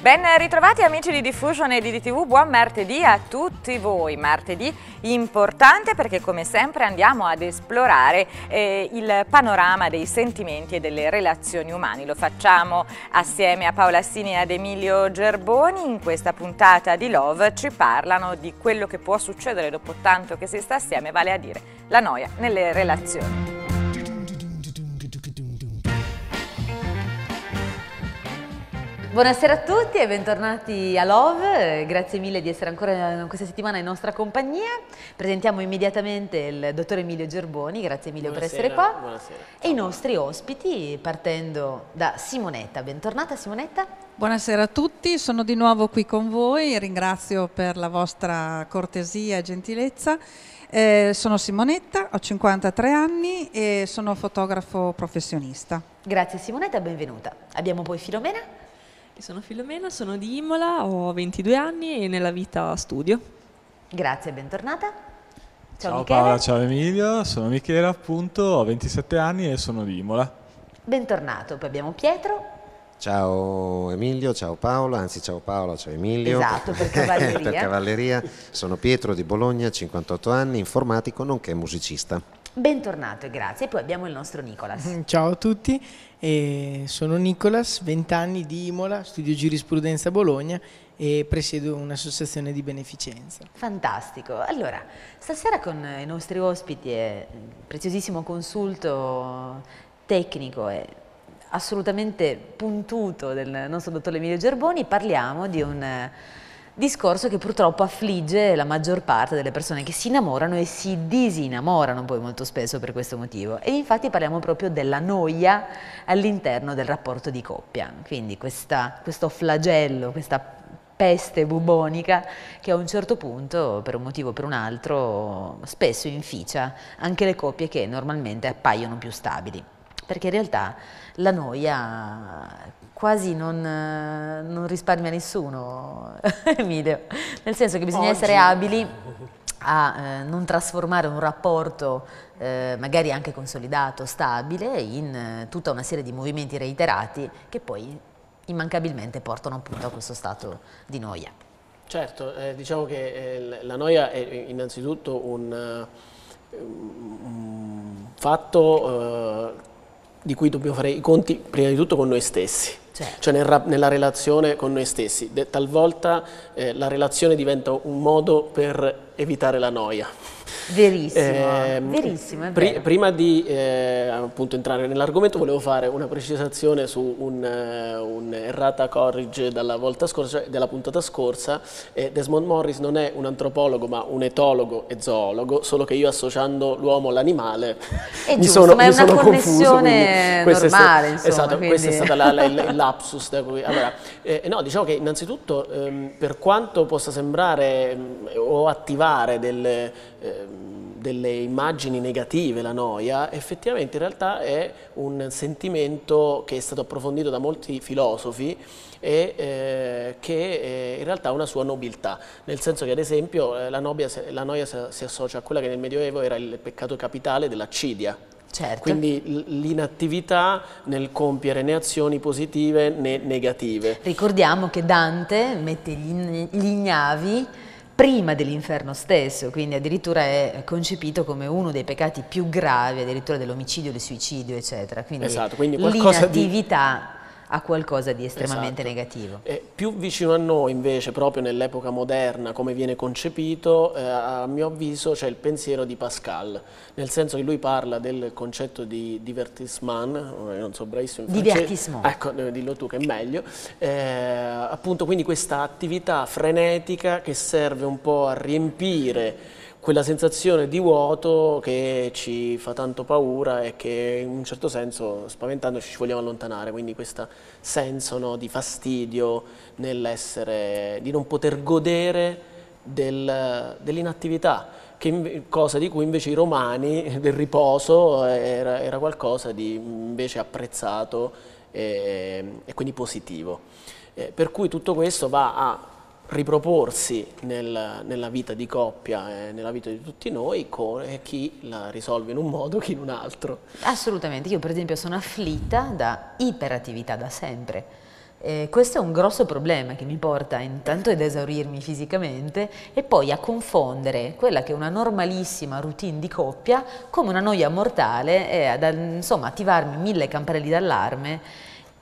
Ben ritrovati amici di Diffusion e di DTV, buon martedì a tutti voi. Martedì importante perché come sempre andiamo ad esplorare il panorama dei sentimenti e delle relazioni umane. Lo facciamo assieme a Paola Assini e ad Emilio Gerboni. In questa puntata di Love ci parlano di quello che può succedere dopo tanto che si sta assieme, vale a dire la noia nelle relazioni. Buonasera a tutti e bentornati a Love, grazie mille di essere ancora questa settimana in nostra compagnia. Presentiamo immediatamente il dottor Emilio Gerboni, grazie Emilio per essere qua. Buonasera. E i nostri ospiti partendo da Simonetta, bentornata Simonetta. Buonasera a tutti, sono di nuovo qui con voi, ringrazio per la vostra cortesia e gentilezza. Sono Simonetta, ho 53 anni e sono fotografo professionista. Grazie Simonetta, benvenuta. Abbiamo poi Filomena. Io sono Filomena, sono di Imola, ho 22 anni e nella vita studio. Grazie, bentornata. Ciao Michele. Paola, ciao Emilio, sono Michele appunto, ho 27 anni e sono di Imola. Bentornato, poi abbiamo Pietro. Ciao Emilio, ciao Paola, anzi ciao Paola, ciao Emilio. Esatto, per cavalleria. Per cavalleria. Sono Pietro di Bologna, 58 anni, informatico nonché musicista. Bentornato e grazie. E poi abbiamo il nostro Nicolas. Ciao a tutti, sono Nicolas, 20 anni di Imola, studio giurisprudenza a Bologna e presiedo un'associazione di beneficenza. Fantastico. Allora, stasera con i nostri ospiti e il preziosissimo consulto tecnico e assolutamente puntuto del nostro dottor Emilio Gerboni parliamo di un discorso che purtroppo affligge la maggior parte delle persone che si innamorano e si disinnamorano poi molto spesso per questo motivo. E infatti parliamo proprio della noia all'interno del rapporto di coppia. Quindi questo flagello, questa peste bubonica che a un certo punto, per un motivo o per un altro, spesso inficia anche le coppie che normalmente appaiono più stabili. Perché in realtà la noia quasi non risparmia nessuno, Emilio, nel senso che bisogna essere abili a non trasformare un rapporto magari anche consolidato, stabile, in tutta una serie di movimenti reiterati che poi immancabilmente portano appunto a questo stato di noia. Certo, diciamo che la noia è innanzitutto un fatto di cui dobbiamo fare i conti prima di tutto con noi stessi, certo. Cioè nella relazione con noi stessi. Talvolta la relazione diventa un modo per evitare la noia. Verissimo, verissimo, è vero. Prima di appunto entrare nell'argomento volevo fare una precisazione su un errata corrige della volta scorsa, della puntata scorsa. Desmond Morris non è un antropologo ma un etologo e zoologo, solo che io associando l'uomo all'animale mi sono connessione confuso, normale, insomma. Esatto, quindi... questo è stato il lapsus da cui, allora, no, diciamo che innanzitutto per quanto possa sembrare o attivare delle immagini negative, la noia, effettivamente in realtà è un sentimento che è stato approfondito da molti filosofi e che in realtà ha una sua nobiltà, nel senso che ad esempio la noia si associa a quella che nel Medioevo era il peccato capitale dell'accidia. Certo. Quindi l'inattività nel compiere né azioni positive né negative. Ricordiamo che Dante mette gli ignavi prima dell'inferno stesso, quindi addirittura è concepito come uno dei peccati più gravi, addirittura dell'omicidio, del suicidio, eccetera. Quindi, esatto, quindi l'inattività ha qualcosa di estremamente esatto. negativo. Più vicino a noi invece, proprio nell'epoca moderna, come viene concepito, a mio avviso c'è il pensiero di Pascal, nel senso che lui parla del concetto di divertissement, non so bravissimo in francese. Divertissement. Ecco, dillo tu che è meglio. Appunto, quindi questa attività frenetica che serve un po' a riempire quella sensazione di vuoto che ci fa tanto paura e che in un certo senso spaventandoci ci vogliamo allontanare, quindi questo senso, no, di fastidio nell'essere, di non poter godere dell'inattività, cosa di cui invece i romani, del riposo, era qualcosa di invece apprezzato e quindi positivo. Per cui tutto questo va a riproporsi nella vita di coppia, nella vita di tutti noi, con chi la risolve in un modo, chi in un altro. Assolutamente, io per esempio sono afflitta da iperattività da sempre. Questo è un grosso problema che mi porta intanto ad esaurirmi fisicamente e poi a confondere quella che è una normalissima routine di coppia come una noia mortale e ad insomma attivarmi 1000 campanelli d'allarme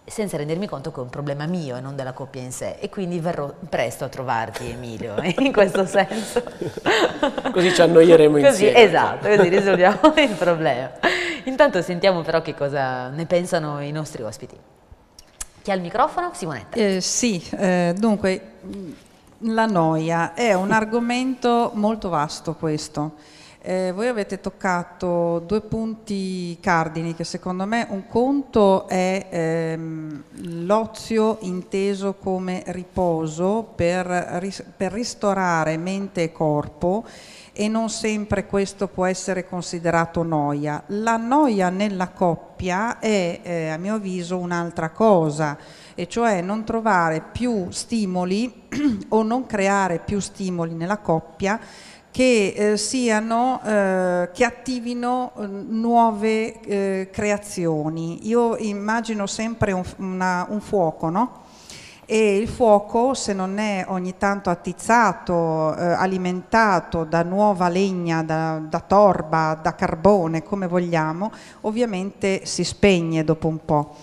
senza rendermi conto che è un problema mio e non della coppia in sé, e quindi verrò presto a trovarti, Emilio, in questo senso. Così ci annoieremo insieme. Esatto, così risolviamo il problema. Intanto sentiamo però che cosa ne pensano i nostri ospiti. Chi ha il microfono? Simonetta. Sì, dunque la noia è un argomento molto vasto questo. Voi avete toccato 2 punti cardini che secondo me un conto è l'ozio inteso come riposo per ristorare mente e corpo, e non sempre questo può essere considerato noia. La noia nella coppia è a mio avviso un'altra cosa, e cioè non trovare più stimoli o non creare più stimoli nella coppia che che attivino nuove creazioni. Io immagino sempre un fuoco, no? E il fuoco, se non è ogni tanto attizzato, alimentato da nuova legna, da torba, da carbone, come vogliamo, ovviamente si spegne dopo un po'.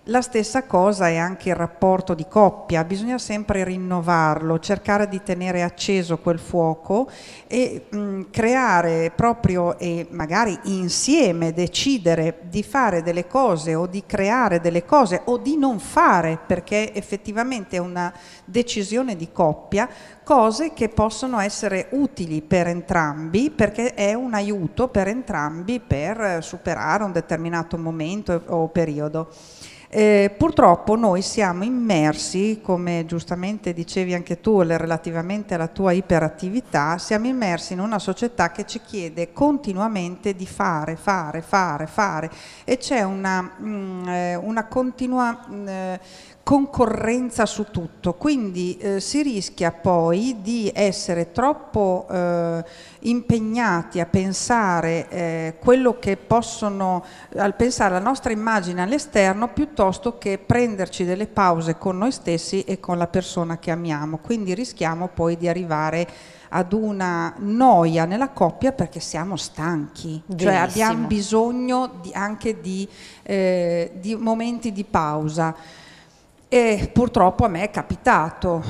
La stessa cosa è anche il rapporto di coppia, bisogna sempre rinnovarlo, cercare di tenere acceso quel fuoco e creare proprio, e magari insieme decidere di fare delle cose o di creare delle cose o di non fare, perché effettivamente è una decisione di coppia, cose che possono essere utili per entrambi, perché è un aiuto per entrambi per superare un determinato momento o periodo. Purtroppo noi siamo immersi, come giustamente dicevi anche tu relativamente alla tua iperattività, siamo immersi in una società che ci chiede continuamente di fare, e c'è una continua concorrenza su tutto, quindi si rischia poi di essere troppo impegnati a pensare quello che possono, al pensare la nostra immagine all'esterno, piuttosto che prenderci delle pause con noi stessi e con la persona che amiamo. Quindi rischiamo poi di arrivare ad una noia nella coppia perché siamo stanchi, cioè abbiamo bisogno anche di momenti di pausa. E purtroppo a me è capitato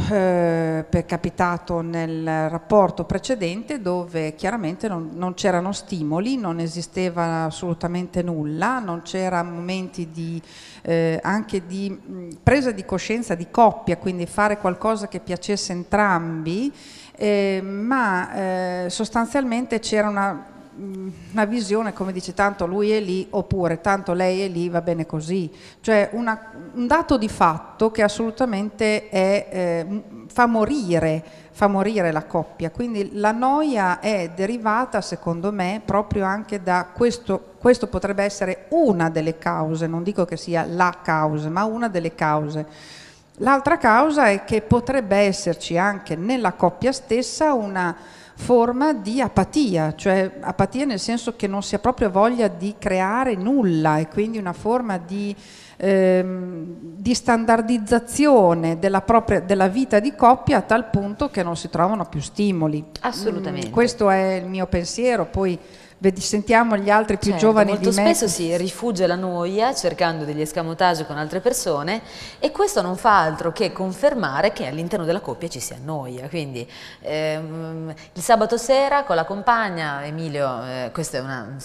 nel rapporto precedente, dove chiaramente non c'erano stimoli, non esisteva assolutamente nulla, non c'era momenti anche di presa di coscienza di coppia, quindi fare qualcosa che piacesse entrambi, ma sostanzialmente c'era una visione, come dice, tanto lui è lì oppure tanto lei è lì, va bene così, cioè un dato di fatto che assolutamente fa morire la coppia. Quindi la noia è derivata, secondo me, proprio anche da questo potrebbe essere una delle cause, non dico che sia la causa, ma una delle cause. L'altra causa è che potrebbe esserci anche nella coppia stessa una forma di apatia, cioè apatia nel senso che non si ha proprio voglia di creare nulla, e quindi una forma di standardizzazione della vita di coppia, a tal punto che non si trovano più stimoli. Assolutamente. Questo è il mio pensiero, poi sentiamo gli altri più giovani di me. Molto spesso si rifugge la noia cercando degli escamotage con altre persone, e questo non fa altro che confermare che all'interno della coppia ci sia noia. Quindi il sabato sera con la compagna, Emilio, questa è una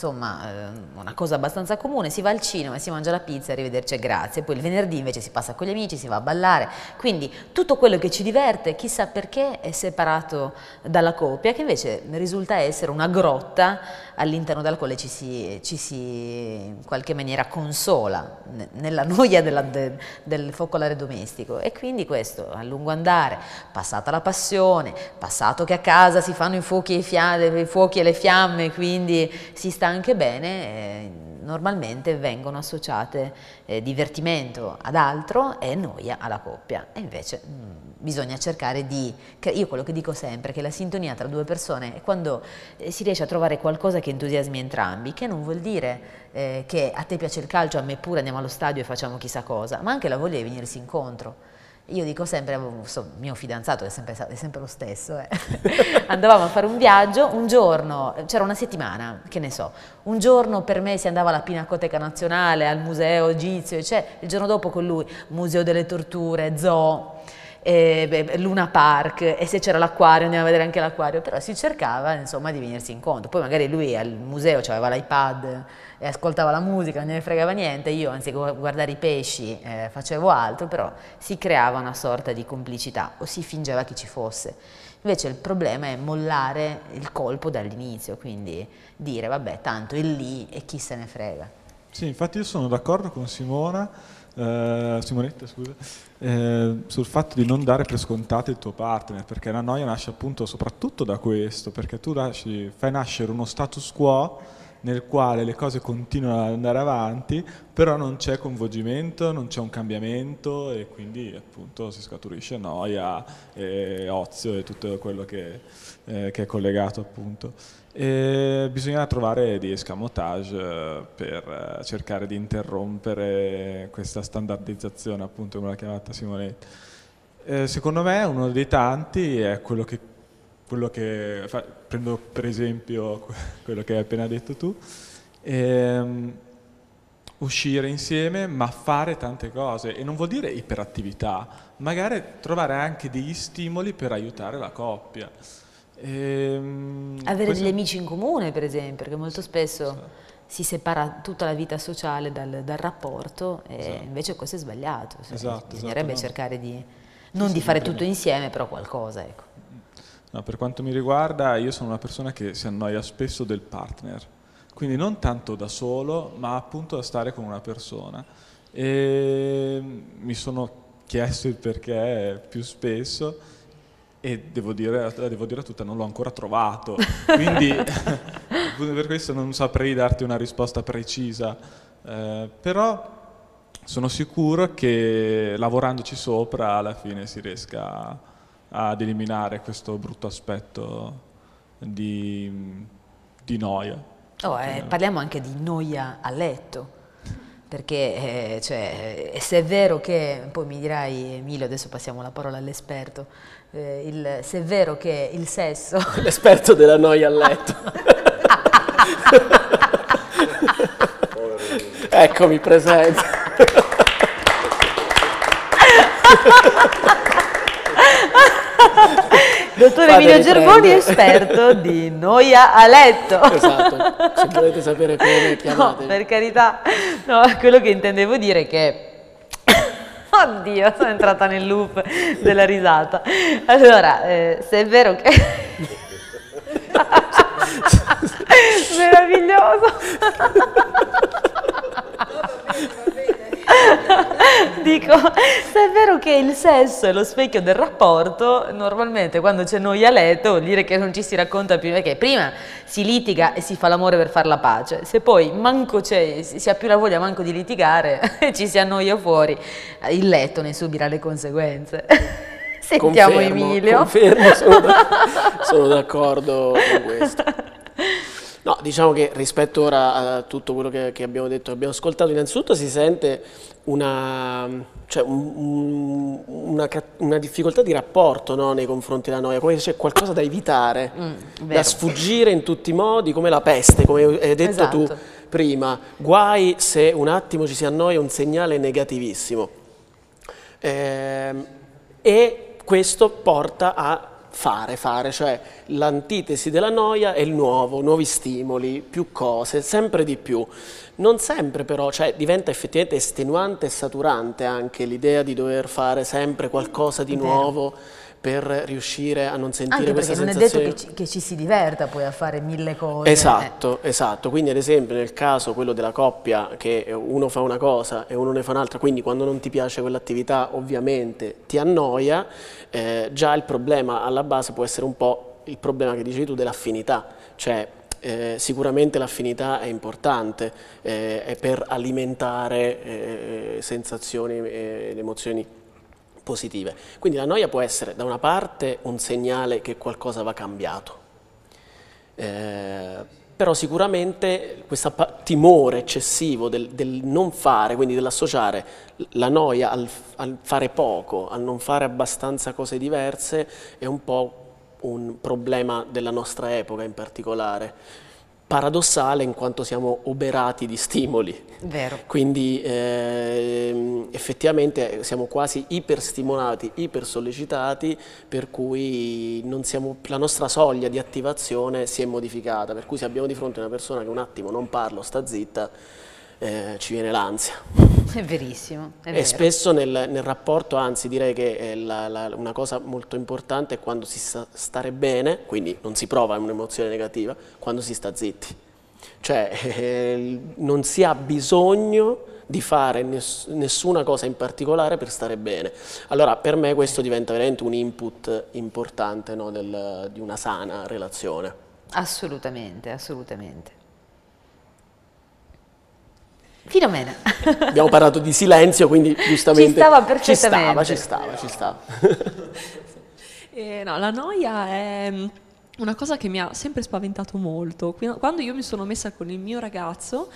cosa abbastanza comune, si va al cinema, si mangia la pizza, arrivederci e grazie. Poi il venerdì invece si passa con gli amici, si va a ballare, quindi tutto quello che ci diverte, chissà perché, è separato dalla coppia, che invece risulta essere una grotta all'interno della quale ci si in qualche maniera consola nella noia del focolare domestico. E quindi questo, a lungo andare, passata la passione, passato che a casa si fanno i fuochi e le fiamme, quindi si sta anche bene, normalmente vengono associate divertimento ad altro e noia alla coppia, e invece bisogna cercare di, io quello che dico sempre, che la sintonia tra due persone è quando si riesce a trovare qualcosa che entusiasmi entrambi, che non vuol dire che a te piace il calcio, a me pure, andiamo allo stadio e facciamo chissà cosa, ma anche la voglia di venirsi incontro. Io dico sempre, mio fidanzato è sempre lo stesso, andavamo a fare un viaggio, un giorno, c'era una settimana, che ne so, un giorno per me si andava alla Pinacoteca Nazionale, al Museo Egizio, il giorno dopo con lui Museo delle Torture, Zoo, Luna Park, e se c'era l'acquario andiamo a vedere anche l'acquario, però si cercava insomma di venirsi incontro. Poi magari lui al museo aveva l'iPad e ascoltava la musica, non gliene fregava niente, io anziché guardare i pesci facevo altro, però si creava una sorta di complicità o si fingeva che ci fosse. Invece il problema è mollare il colpo dall'inizio, quindi dire vabbè tanto è lì e chi se ne frega. Sì, infatti io sono d'accordo con Simonetta, scusa, sul fatto di non dare per scontato il tuo partner, perché la noia nasce appunto soprattutto da questo, perché tu fai nascere uno status quo nel quale le cose continuano ad andare avanti, però non c'è coinvolgimento, non c'è un cambiamento e quindi appunto si scaturisce noia, ozio e tutto quello che è collegato appunto. E bisogna trovare degli escamotage per cercare di interrompere questa standardizzazione, appunto come l'ha chiamata Simonetta. Secondo me uno dei tanti è quello che prendo per esempio quello che hai appena detto tu, uscire insieme ma fare tante cose, e non vuol dire iperattività, magari trovare anche degli stimoli per aiutare la coppia. Avere degli amici in comune, per esempio, perché molto spesso si separa tutta la vita sociale dal rapporto e invece questo è sbagliato. Bisognerebbe cercare di non di fare tutto insieme, però qualcosa, ecco. No, per quanto mi riguarda, io sono una persona che si annoia spesso del partner, quindi non tanto da solo, ma appunto da stare con una persona. E mi sono chiesto il perché più spesso e devo dire tutta, non l'ho ancora trovato, quindi per questo non saprei darti una risposta precisa, però sono sicuro che lavorandoci sopra alla fine si riesca ad eliminare questo brutto aspetto di noia. Parliamo anche di noia a letto, perché se è vero che, poi mi dirai Emilio, adesso passiamo la parola all'esperto, se è vero che il sesso... L'esperto della noia a letto. Eccomi presente. Dottor Emilio Germoni, esperto di noia a letto. Esatto, se volete sapere come chiamate. No, per carità, no, quello che intendevo dire è che... Oddio, sono entrata nel loop della risata. Allora, se è vero che... Meraviglioso! Dico, se è vero che il sesso è lo specchio del rapporto, normalmente quando c'è noia a letto vuol dire che non ci si racconta più, perché prima si litiga e si fa l'amore per far la pace, se poi manco si ha più la voglia manco di litigare e ci si annoia fuori, il letto ne subirà le conseguenze. Sentiamo Confermo, Emilio. Confermo, sono d'accordo con questo. No, diciamo che rispetto ora a tutto quello che abbiamo detto, abbiamo ascoltato, innanzitutto si sente una difficoltà di rapporto, no, nei confronti della noia, come se c'è qualcosa da evitare, da sfuggire in tutti i modi, come la peste, come hai detto tu prima. Guai se un attimo ci si annoia, un segnale negativissimo. E questo porta a fare, cioè l'antitesi della noia è il nuovo, nuovi stimoli, più cose, sempre di più. Non sempre però, cioè diventa effettivamente estenuante e saturante anche l'idea di dover fare sempre qualcosa di nuovo per riuscire a non sentire questa sensazione. Anche perché non è detto che ci si diverta poi a fare mille cose. Esatto, esatto. Quindi ad esempio nel caso quello della coppia che uno fa una cosa e uno ne fa un'altra, quindi quando non ti piace quell'attività ovviamente ti annoia, già il problema alla base può essere un po' il problema che dicevi tu dell'affinità, cioè sicuramente l'affinità è importante per alimentare sensazioni ed emozioni positive. Quindi la noia può essere da una parte un segnale che qualcosa va cambiato, però sicuramente questo timore eccessivo del non fare, quindi dell'associare la noia al fare poco, al non fare abbastanza cose diverse, è un po' un problema della nostra epoca in particolare. Paradossale in quanto siamo oberati di stimoli. Vero. Quindi effettivamente siamo quasi iperstimolati, ipersollecitati, per cui la nostra soglia di attivazione si è modificata, per cui se abbiamo di fronte una persona che un attimo non parla o sta zitta, ci viene l'ansia. È verissimo, è E vero. spesso nel rapporto, anzi direi che una cosa molto importante è quando si sa stare bene, quindi non si prova un'emozione negativa, quando si sta zitti. Cioè non si ha bisogno di fare nessuna cosa in particolare per stare bene. Allora per me questo diventa veramente un input importante, no, di una sana relazione. Assolutamente, assolutamente. Filomena. Abbiamo parlato di silenzio, quindi giustamente Ci stava perfettamente. ci stava. No, la noia è una cosa che mi ha sempre spaventato molto. Quando io mi sono messa con il mio ragazzo,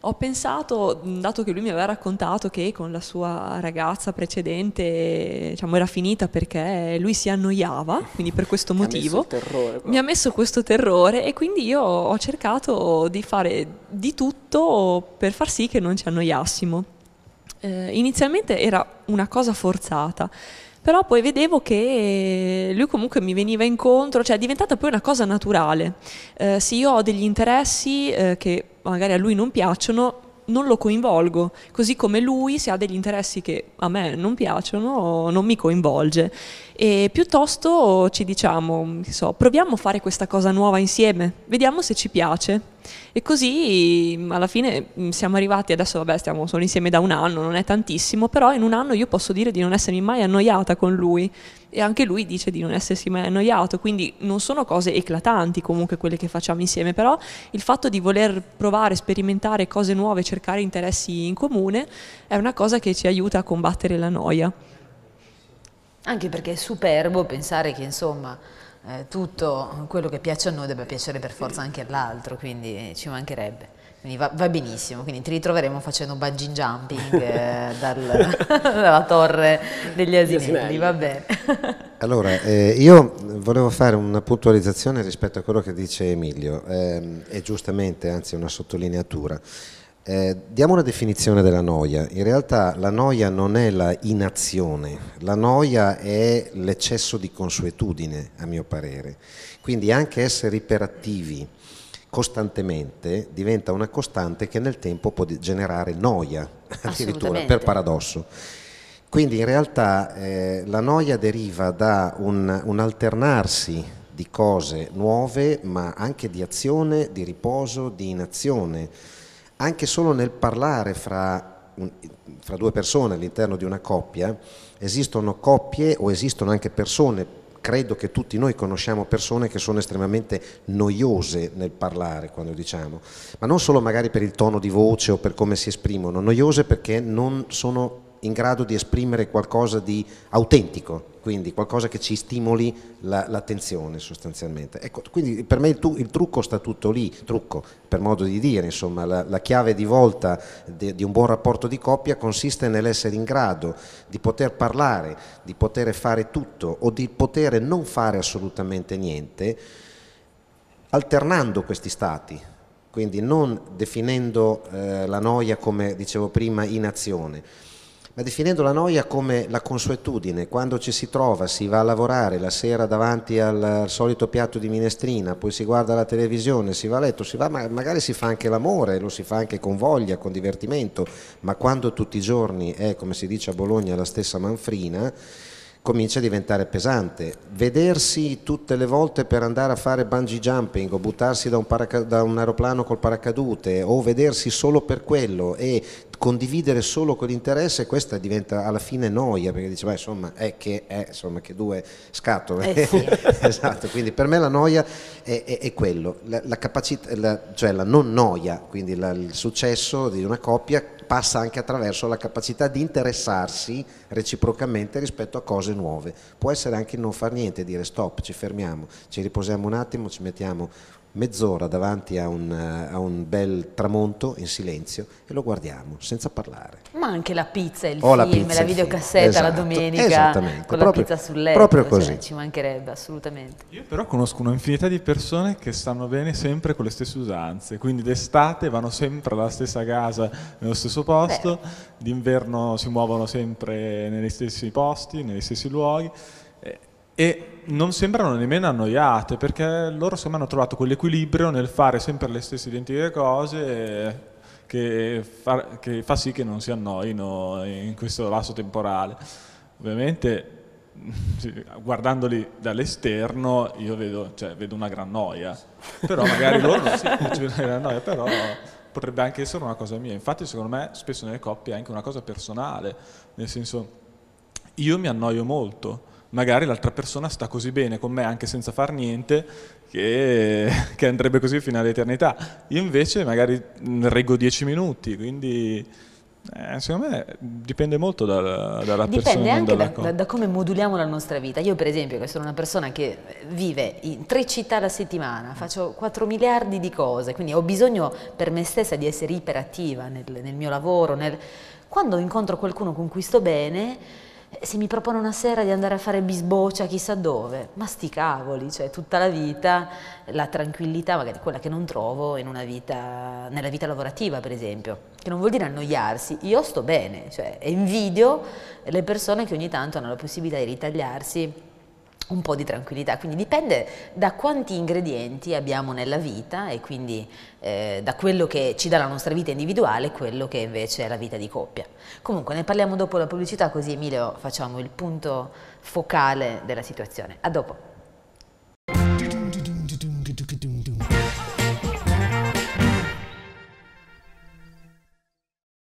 ho pensato, dato che lui mi aveva raccontato che con la sua ragazza precedente, diciamo, era finita perché lui si annoiava, quindi per questo motivo mi ha messo questo terrore, e quindi io ho cercato di fare di tutto per far sì che non ci annoiassimo. Inizialmente era una cosa forzata, però poi vedevo che lui comunque mi veniva incontro, cioè è diventata poi una cosa naturale. Se io ho degli interessi che magari a lui non piacciono, non lo coinvolgo, così come lui, se ha degli interessi che a me non piacciono, non mi coinvolge. E piuttosto ci diciamo, proviamo a fare questa cosa nuova insieme, vediamo se ci piace. E così alla fine siamo arrivati, adesso vabbè stiamo solo insieme da un anno, non è tantissimo, però in un anno io posso dire di non essermi mai annoiata con lui, e anche lui dice di non essersi mai annoiato, quindi non sono cose eclatanti comunque quelle che facciamo insieme, però il fatto di voler provare, sperimentare cose nuove, cercare interessi in comune è una cosa che ci aiuta a combattere la noia. Anche perché è superbo pensare che insomma tutto quello che piace a noi debba piacere per forza anche all'altro, quindi ci mancherebbe. Quindi va benissimo, quindi ti ritroveremo facendo bungee jumping dalla torre degli asinelli, va bene. Allora, io volevo fare una puntualizzazione rispetto a quello che dice Emilio, e giustamente, anzi una sottolineatura. Diamo una definizione della noia. In realtà la noia non è la inazione, la noia è l'eccesso di consuetudine, a mio parere. Quindi anche essere iperattivi costantemente diventa una costante che nel tempo può generare noia, addirittura per paradosso. Quindi in realtà la noia deriva da un alternarsi di cose nuove, ma anche di azione, di riposo, di inazione. Anche solo nel parlare fra due persone all'interno di una coppia, esistono coppie o esistono anche persone, credo che tutti noi conosciamo persone che sono estremamente noiose nel parlare, quando diciamo, ma non solo magari per il tono di voce o per come si esprimono, noiose perché non sono in grado di esprimere qualcosa di autentico, quindi qualcosa che ci stimoli l'attenzione sostanzialmente. Ecco, quindi per me il trucco sta tutto lì, trucco per modo di dire, insomma, la chiave di volta di un buon rapporto di coppia consiste nell'essere in grado di poter parlare, di poter fare tutto o di poter non fare assolutamente niente, alternando questi stati, quindi non definendo la noia come dicevo prima inazione, ma definendo la noia come la consuetudine. Quando ci si trova, si va a lavorare la sera davanti al solito piatto di minestrina, poi si guarda la televisione, si va a letto, magari si fa anche l'amore, lo si fa anche con voglia, con divertimento, ma quando tutti i giorni è, come si dice a Bologna, la stessa manfrina, comincia a diventare pesante. Vedersi tutte le volte per andare a fare bungee jumping o buttarsi da un aeroplano col paracadute o vedersi solo per quello e condividere solo quell'interesse, questa diventa alla fine noia, perché dice, beh, insomma, che due scatole. Sì. Esatto, quindi per me la noia è quello, la capacità, cioè la non noia, quindi il successo di una coppia passa anche attraverso la capacità di interessarsi reciprocamente rispetto a cose nuove. Può essere anche non far niente, dire stop, ci fermiamo, ci riposiamo un attimo, ci mettiamo mezz'ora davanti a un bel tramonto in silenzio e lo guardiamo senza parlare. Ma anche la pizza, il O la film, pizza, la il film. videocassetta, Esatto, la domenica esattamente, con la proprio- pizza sul letto, proprio cioè, così. ci mancherebbe assolutamente. Io però conosco un'infinità di persone che stanno bene sempre con le stesse usanze, quindi d'estate vanno sempre alla stessa casa, nello stesso posto, d'inverno si muovono sempre negli stessi posti, negli stessi luoghi e non sembrano nemmeno annoiate, perché loro secondo me hanno trovato quell'equilibrio nel fare sempre le stesse identiche cose che fa sì che non si annoino in questo lasso temporale. Ovviamente guardandoli dall'esterno io vedo una gran noia, però magari loro non si vedono una gran noia, però potrebbe anche essere una cosa mia. Infatti secondo me spesso nelle coppie è anche una cosa personale, nel senso io mi annoio molto, magari l'altra persona sta così bene con me anche senza far niente che andrebbe così fino all'eternità. Io invece magari reggo 10 minuti, quindi secondo me dipende molto dalla persona. Dipende anche dalla coppia. da come moduliamo la nostra vita. Io per esempio, che sono una persona che vive in 3 città alla settimana, faccio 4 miliardi di cose, quindi ho bisogno per me stessa di essere iperattiva nel mio lavoro. Quando incontro qualcuno con cui sto bene, se mi propone una sera di andare a fare bisboccia chissà dove, ma sti cavoli, cioè tutta la vita, la tranquillità, magari quella che non trovo nella vita lavorativa per esempio, che non vuol dire annoiarsi, io sto bene, cioè invidio le persone che ogni tanto hanno la possibilità di ritagliarsi un po' di tranquillità, quindi dipende da quanti ingredienti abbiamo nella vita e quindi da quello che ci dà la nostra vita individuale e quello che invece è la vita di coppia. Comunque ne parliamo dopo la pubblicità, così Emilio facciamo il punto focale della situazione. A dopo.